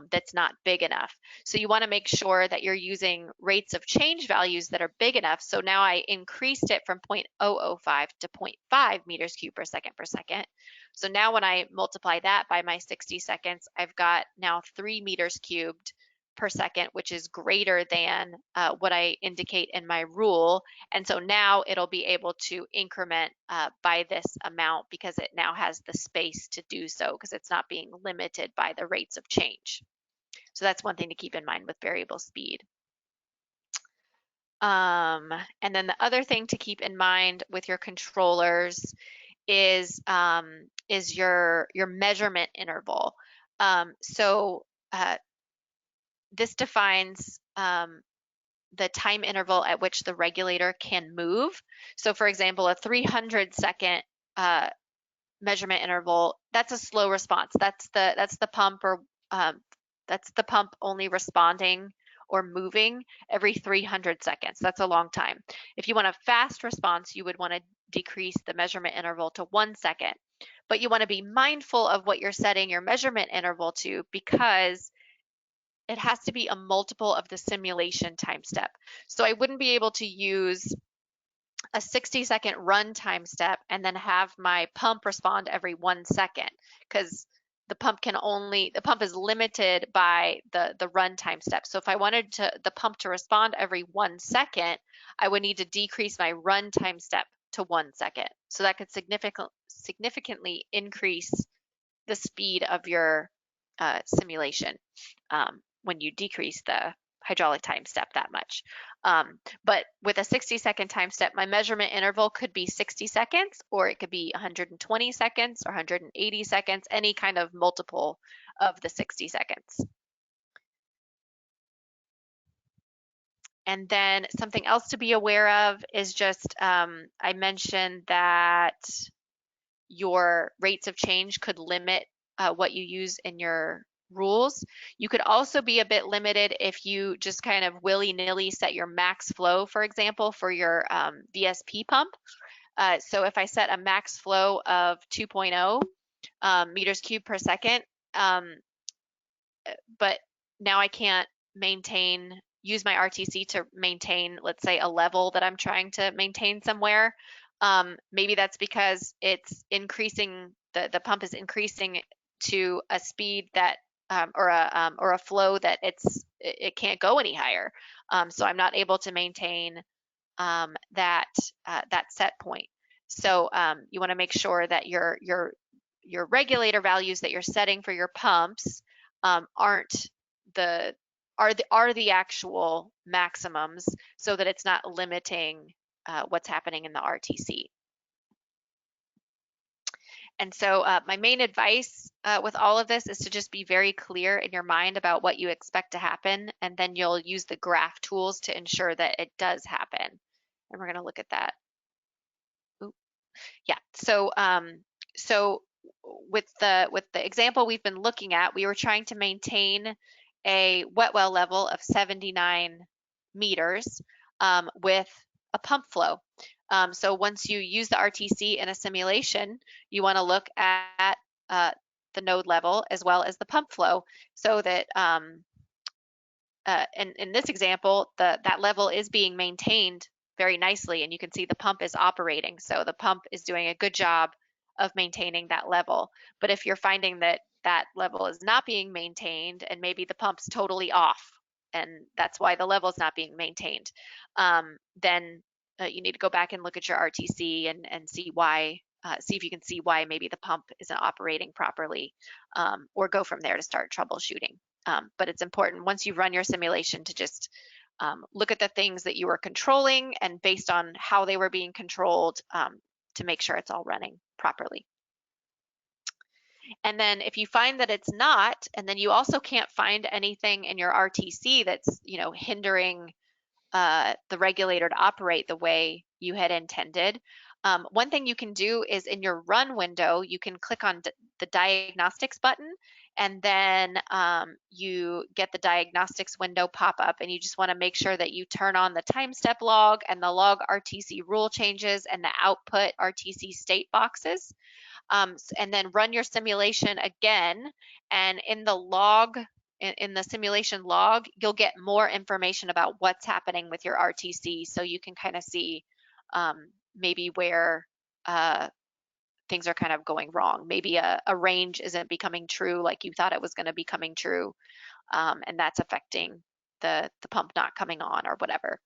that's not big enough. So you want to make sure that you're using rates of change values that are big enough. So now I increased it from 0.005 to 0.5 meters cubed per second. So now when I multiply that by my 60 seconds, I've got now 3 meters cubed per second, which is greater than what I indicate in my rule. And so now it'll be able to increment by this amount because it now has the space to do so because it's not being limited by the rates of change. So that's one thing to keep in mind with variable speed. And then the other thing to keep in mind with your controllers is your measurement interval. This defines the time interval at which the regulator can move. So for example, a 300-second measurement interval, that's a slow response. That's the pump that's the pump only responding or moving every 300 seconds. That's a long time. If you want a fast response, you would want to decrease the measurement interval to 1 second. But you want to be mindful of what you're setting your measurement interval to because it has to be a multiple of the simulation time step. So I wouldn't be able to use a 60-second run time step and then have my pump respond every 1 second because the pump is limited by the run time step. So if I wanted the pump to respond every 1 second, I would need to decrease my run time step to 1 second. So that could significantly increase the speed of your simulation when you decrease the hydraulic time step that much. But with a 60-second time step, my measurement interval could be 60 seconds, or it could be 120 seconds or 180 seconds, any kind of multiple of the 60 seconds. And then something else to be aware of is just, I mentioned that your rates of change could limit what you use in your rules. You could also be a bit limited if you just kind of willy-nilly set your max flow, for example, for your VSP pump. So if I set a max flow of 2.0 meters cubed per second, but now I can't use my RTC to maintain, let's say, a level that I'm trying to maintain somewhere. Maybe that's because it's increasing, the pump is increasing to a speed that or a flow that it can't go any higher. So I'm not able to maintain that set point. So you want to make sure that your regulator values that you're setting for your pumps are the actual maximums, so that it's not limiting what's happening in the RTC. And so my main advice with all of this is to just be very clear in your mind about what you expect to happen, and then you'll use the graph tools to ensure that it does happen. And we're going to look at that. Ooh. Yeah. So with the example we've been looking at, we were trying to maintain a wet well level of 79 meters with a pump flow. So once you use the RTC in a simulation, you want to look at the node level as well as the pump flow, so that in this example, that level is being maintained very nicely, and you can see the pump is operating. So the pump is doing a good job of maintaining that level. But if you're finding that that level is not being maintained, and maybe the pump's totally off, and that's why the level is not being maintained, then you need to go back and look at your RTC and see why, see if you can see why maybe the pump isn't operating properly, or go from there to start troubleshooting. But it's important once you run your simulation to just look at the things that you were controlling, and based on how they were being controlled, to make sure it's all running properly. And then if you find that it's not, and then you also can't find anything in your RTC that's, hindering the regulator to operate the way you had intended, one thing you can do is in your run window, you can click on the diagnostics button, and then you get the diagnostics window pop up, and you just want to make sure that you turn on the timestep log and the log RTC rule changes and the output RTC state boxes, and then run your simulation again. And in the log, in the simulation log, you'll get more information about what's happening with your RTC, so you can kind of see maybe where things are kind of going wrong. Maybe a range isn't becoming true like you thought it was going to be coming true, and that's affecting the pump not coming on or whatever.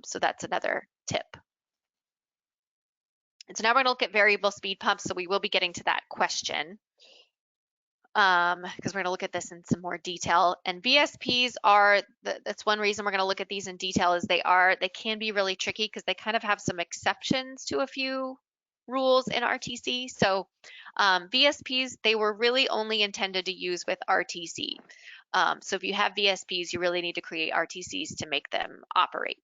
So that's another tip. And so now we're going to look at variable speed pumps, so we will be getting to that question, because we're going to look at this in some more detail. And VSPs are, that's one reason we're going to look at these in detail, is they can be really tricky because they kind of have some exceptions to a few rules in RTC. So VSPs, they were really only intended to use with RTC. So if you have VSPs, you really need to create RTCs to make them operate.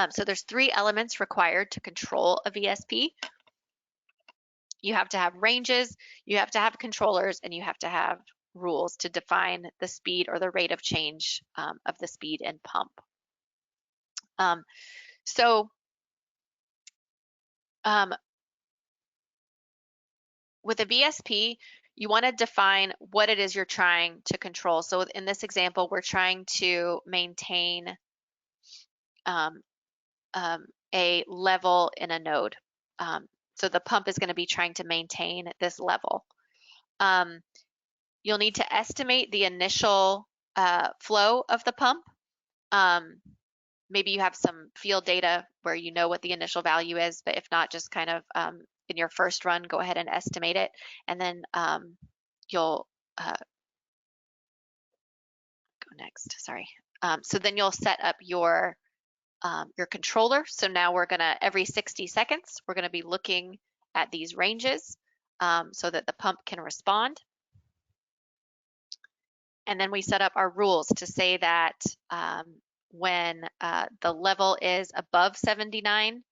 So there's 3 elements required to control a VSP. You have to have ranges, you have to have controllers, and you have to have rules to define the speed or the rate of change of the speed and pump. With a VSP, you want to define what it is you're trying to control. So in this example, we're trying to maintain a level in a node. So the pump is going to be trying to maintain this level. You'll need to estimate the initial flow of the pump. Maybe you have some field data where you know what the initial value is, but if not, just kind of in your first run, go ahead and estimate it. And then you'll go next, sorry. So then you'll set up your controller. So now we're gonna, every 60 seconds, we're gonna be looking at these ranges so that the pump can respond. And then we set up our rules to say that when the level is above 79,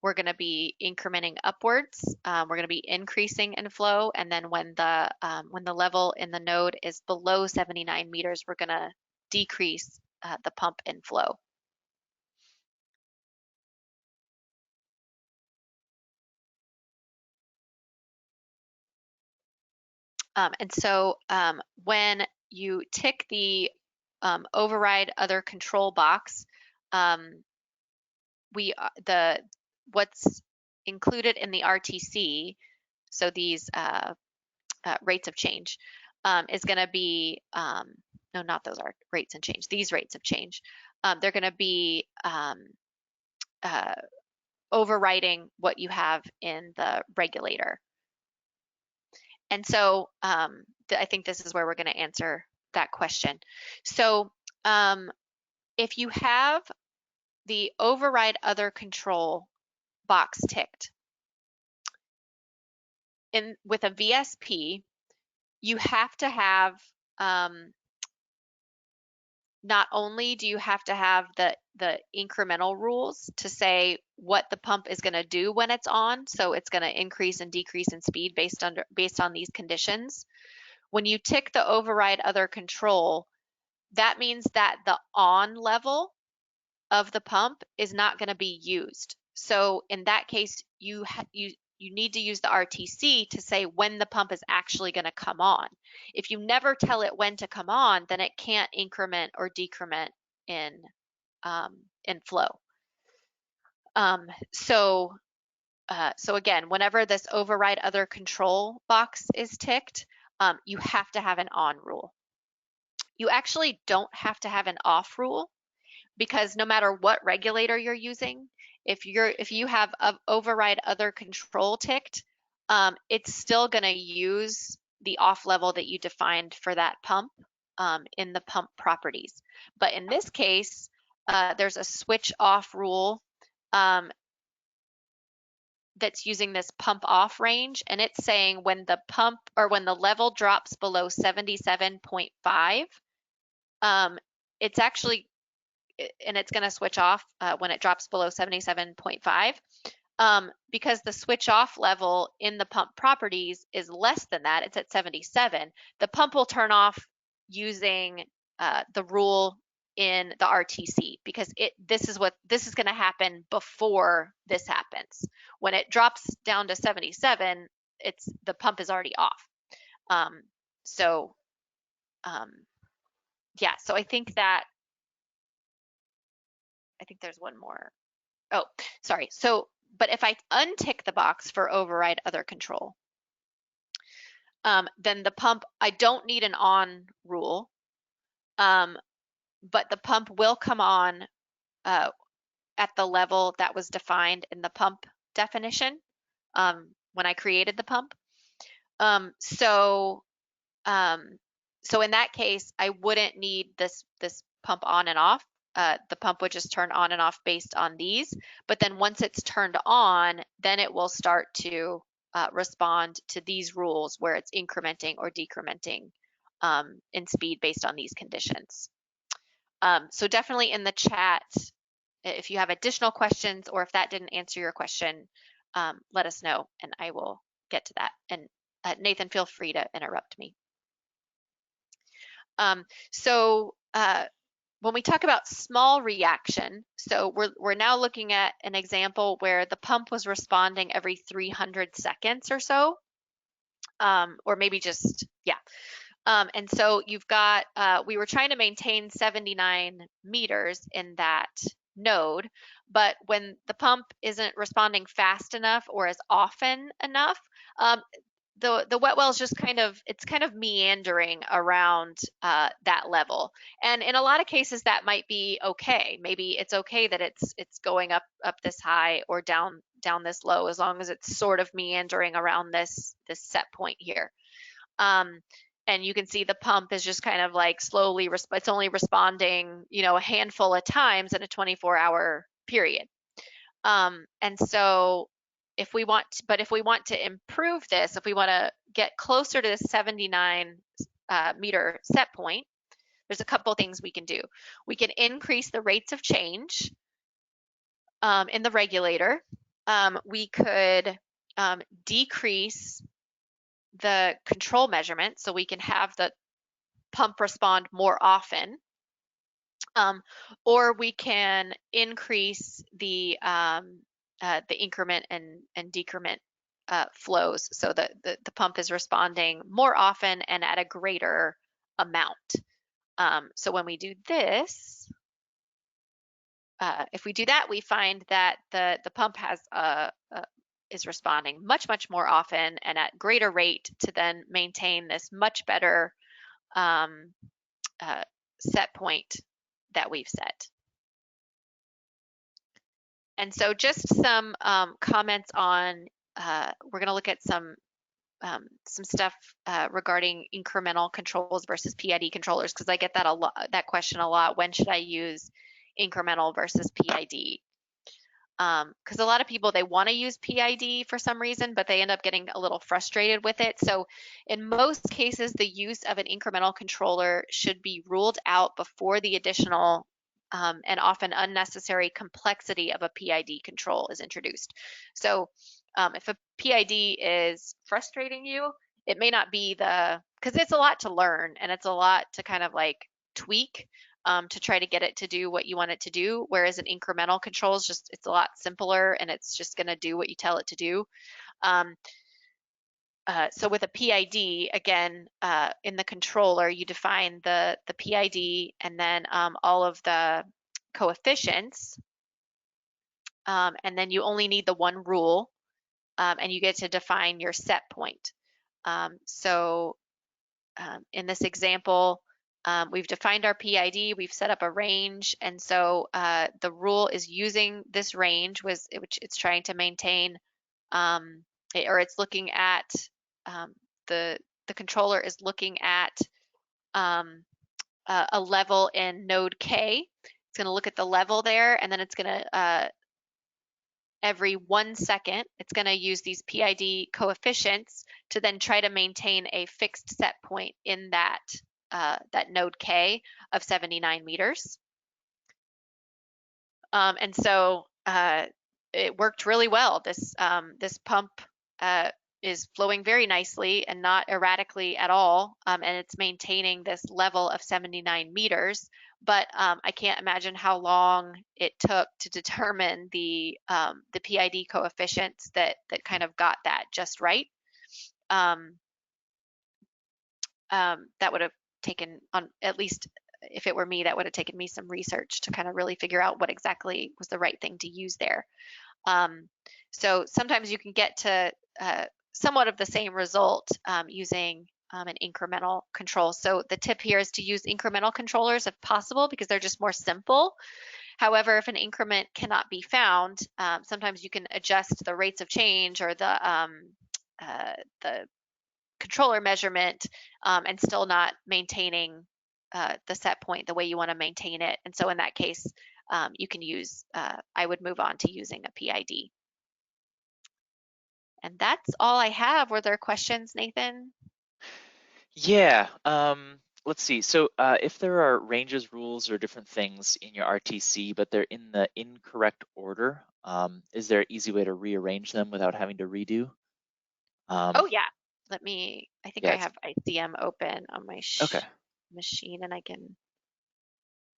we're going to be incrementing upwards. We're going to be increasing in flow, and then when the level in the node is below 79 meters, we're going to decrease the pump in flow. And so when you tick the override other control box, what's included in the RTC, so these rates of change, is going to be, no, not those are rates and change, these rates of change. They're going to be overriding what you have in the regulator. And so I think this is where we're going to answer that question. So if you have the override other control box ticked with a VSP, you have to have not only do you have to have the incremental rules to say what the pump is going to do when it's on, so it's going to increase and decrease in speed based on these conditions. When you tick the override other control, that means that the on level of the pump is not going to be used. So in that case, you need to use the RTC to say when the pump is actually going to come on. If you never tell it when to come on, then it can't increment or decrement in flow. So again, whenever this override other control box is ticked, you have to have an on rule. You actually don't have to have an off rule, because no matter what regulator you're using, if you have an override other control ticked, it's still going to use the off level that you defined for that pump in the pump properties. But in this case, there's a switch off rule that's using this pump off range, and it's saying when the pump or when the level drops below 77.5, it's actually, and it's going to switch off when it drops below 77.5, because the switch off level in the pump properties is less than that. It's at 77. The pump will turn off using the rule in the RTC, because this is going to happen before this happens. When it drops down to 77, the pump is already off. Yeah, so I think there's one more. Oh, sorry. So, but if I untick the box for override other control, then the pump, I don't need an on rule, but the pump will come on at the level that was defined in the pump definition when I created the pump. So in that case, I wouldn't need this pump on and off. The pump would just turn on and off based on these. But then once it's turned on, then it will start to respond to these rules where it's incrementing or decrementing in speed based on these conditions. So definitely in the chat, if you have additional questions or if that didn't answer your question, let us know and I will get to that. And Nathan, feel free to interrupt me. When we talk about small reaction, so we're now looking at an example where the pump was responding every 300 seconds or so, or maybe just, yeah. And so you've got, we were trying to maintain 79 meters in that node, but when the pump isn't responding fast enough or as often enough, the wet well is just kind of meandering around that level. And in a lot of cases that might be okay. Maybe it's okay that it's going up this high or down this low, as long as it's sort of meandering around this set point here. And you can see the pump is just kind of like slowly, it's only responding, a handful of times in a 24-hour period. And so if we want to improve this, if we want to get closer to the 79 meter set point, there's a couple things we can do. We can increase the rates of change in the regulator. We could decrease the control measurement so we can have the pump respond more often. Or we can increase the increment and decrement flows so that the pump is responding more often and at a greater amount. So when we do this, if we do that, we find that the pump has is responding much more often and at greater rate to then maintain this much better set point that we've set. And so just some comments on, we're going to look at some stuff regarding incremental controls versus PID controllers, because I get that question a lot. When should I use incremental versus PID? Because a lot of people, they want to use PID for some reason, but they end up getting a little frustrated with it. So in most cases, the use of an incremental controller should be ruled out before the additional and often unnecessary complexity of a PID control is introduced. So if a PID is frustrating you, it may not be because it's a lot to learn and it's a lot to kind of like tweak to try to get it to do what you want it to do, whereas an incremental control is it's a lot simpler and it's just going to do what you tell it to do. So with a PID, again, in the controller, you define the PID and then all of the coefficients, and then you only need the one rule, and you get to define your set point. So in this example, we've defined our PID, we've set up a range, and so the rule is using this range, which it's trying to maintain, or it's looking at, the controller is looking at a level in node K. It's going to look at the level there, and then it's going to, every 1 second, it's going to use these PID coefficients to then try to maintain a fixed set point in that node K of 79 meters. And so it worked really well. This pump is flowing very nicely and not erratically at all, and it's maintaining this level of 79 meters. But I can't imagine how long it took to determine the PID coefficients that kind of got that just right. That would have taken, at least if it were me, that would have taken me some research to kind of really figure out what exactly was the right thing to use there. So sometimes you can get to somewhat of the same result using an incremental control. So the tip here is to use incremental controllers if possible, because they're just more simple. However, if an increment cannot be found, sometimes you can adjust the rates of change or the controller measurement and still not maintaining the set point the way you want to maintain it. And so in that case, you can use, I would move on to using a PID. And that's all I have. Were there questions, Nathan? Yeah, let's see. So if there are ranges, rules, or different things in your RTC, but they're in the incorrect order, is there an easy way to rearrange them without having to redo? Oh yeah, I think I have ICM open on my machine, and I can,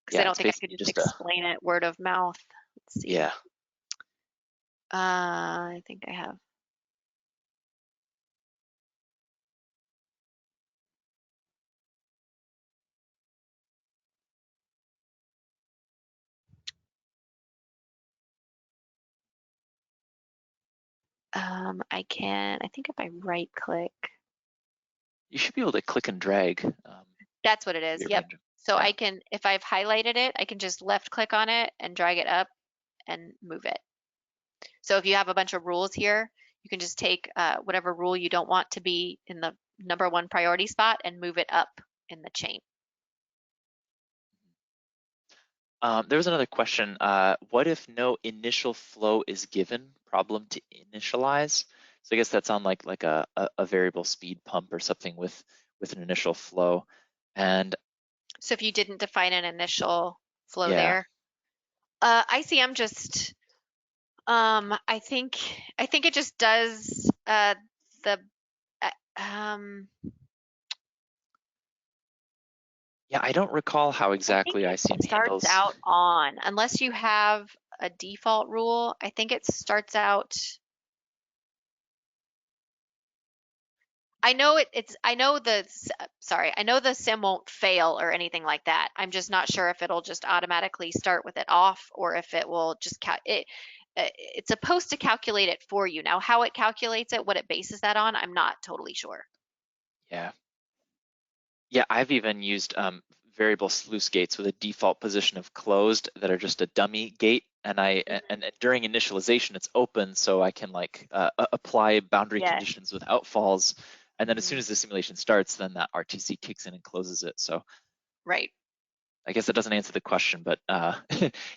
because I don't think I could just explain it word of mouth. Let's see. Yeah. I think I have. I think if I right click. You should be able to click and drag. That's what it is, yep. So I can, if I've highlighted it, I can just left click on it and drag it up and move it. So if you have a bunch of rules here, you can just take whatever rule you don't want to be in the #1 priority spot and move it up in the chain. There was another question. What if no initial flow is given? Problem to initialize. So I guess that's on like a variable speed pump or something with an initial flow. And So if you didn't define an initial flow Yeah. there, ICM just, I think it just does the, uh, um, Yeah, I don't recall how I think exactly it ICM starts handles. out on, unless you have a default rule, I think it starts out. I know I know sorry, I know the sim won't fail or anything like that. I'm just not sure if it'll just automatically start with it off or if it will just it's supposed to calculate it for you. Now, how it calculates it, what it bases that on, I'm not totally sure. Yeah. Yeah, I've even used variable sluice gates with a default position of closed that are just a dummy gate, and during initialization it's open, so I can like apply boundary Yes. conditions with outfalls, and then as soon Mhm. as the simulation starts, then that RTC kicks in and closes it. So Right. I guess that doesn't answer the question, but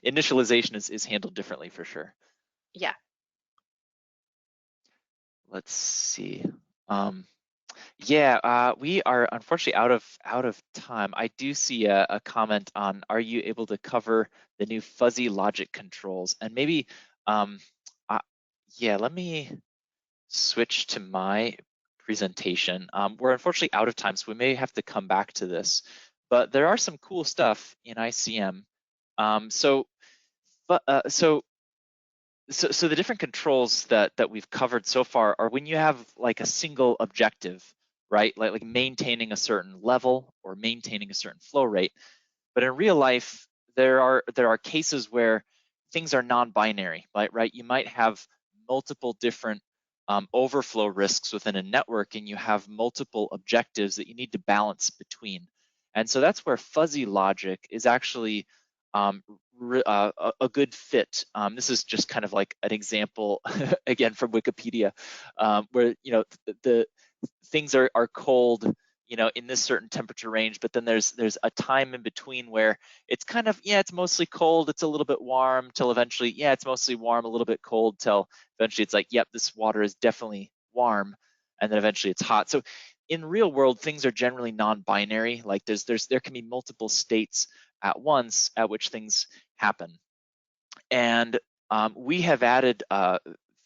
initialization is handled differently for sure. Yeah. Let's see. Yeah, we are unfortunately out of time. I do see a comment on, are you able to cover the new fuzzy logic controls? And maybe, um, uh, yeah, let me switch to my presentation. We're unfortunately out of time, so we may have to come back to this. But there are some cool stuff in ICM. So, so the different controls that we've covered so far are when you have like a single objective, right? Like maintaining a certain level or maintaining a certain flow rate. But in real life, there are cases where things are non-binary, right? You might have multiple different overflow risks within a network, and you have multiple objectives that you need to balance between. And so that's where fuzzy logic is actually um, a good fit. This is just kind of like an example, again from Wikipedia, where the things are cold, in this certain temperature range, but then there's a time in between where it's kind of, yeah, it's mostly cold, it's a little bit warm, till eventually, yeah, it's mostly warm, a little bit cold, till eventually it's like, yep, this water is definitely warm, and then eventually it's hot. So in real world, things are generally non-binary. Like there can be multiple states at once at which things happen. And we have added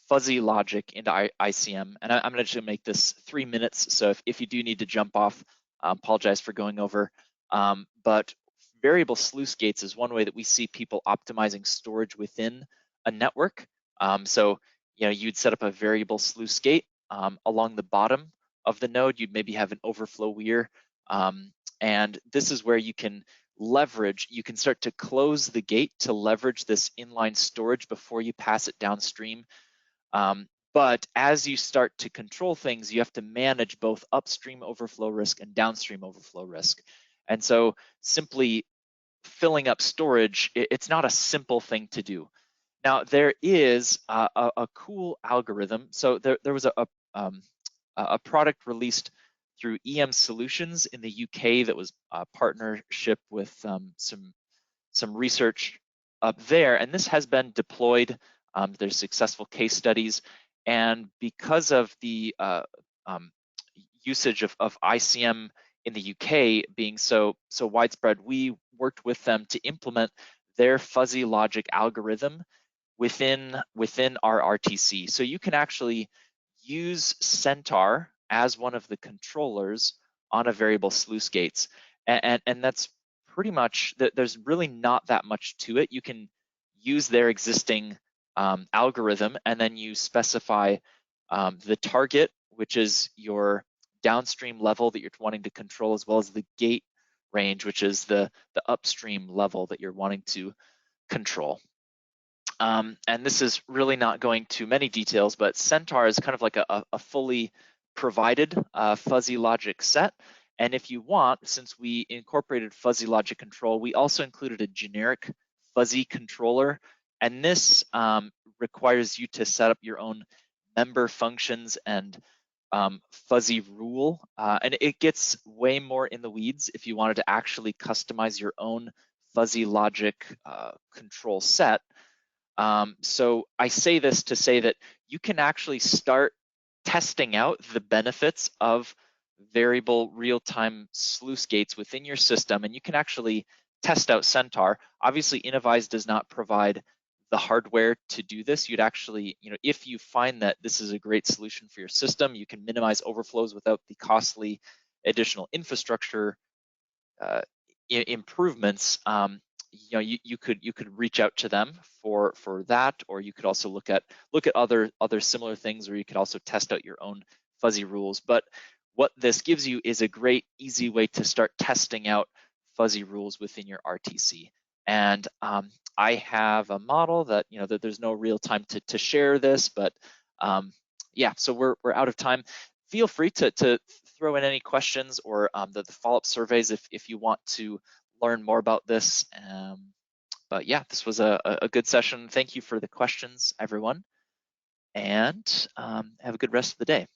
fuzzy logic into ICM, and I'm going to make this 3 minutes. So if you do need to jump off, apologize for going over. But variable sluice gates is one way that we see people optimizing storage within a network. So you'd set up a variable sluice gate along the bottom of the node. You'd maybe have an overflow weir, and this is where you can start to close the gate to leverage this inline storage before you pass it downstream. But as you start to control things, you have to manage both upstream overflow risk and downstream overflow risk. And so simply filling up storage, it's not a simple thing to do. Now, there is a cool algorithm. So there was a product released through EM Solutions in the UK that was a partnership with some research up there, and this has been deployed. There's successful case studies, and because of the usage of ICM in the UK being so widespread, we worked with them to implement their fuzzy logic algorithm within our RTC. So you can actually use Centaur as one of the controllers on a variable sluice gates. And that's pretty much, there's really not that much to it. You can use their existing algorithm, and then you specify the target, which is your downstream level that you're wanting to control, as well as the gate range, which is the upstream level that you're wanting to control. And this is really not going to many details, but Centaur is kind of like a fully provided fuzzy logic set. And if you want, since we incorporated fuzzy logic control, we also included a generic fuzzy controller. And this requires you to set up your own member functions and fuzzy rule. And it gets way more in the weeds if you wanted to actually customize your own fuzzy logic control set. So I say this to say that you can actually start testing out the benefits of variable real-time sluice gates within your system, and you can actually test out Centaur. Obviously, Innovyze does not provide the hardware to do this. You'd actually, if you find that this is a great solution for your system, you can minimize overflows without the costly additional infrastructure improvements. You could reach out to them for that, or you could also look at other similar things, or you could also test out your own fuzzy rules. But what this gives you is a great, easy way to start testing out fuzzy rules within your RTC. And I have a model that that there's no real time to share this, but yeah, so we're out of time. Feel free to throw in any questions or the follow-up surveys if you want to learn more about this. But yeah, this was a good session. Thank you for the questions, everyone, and have a good rest of the day.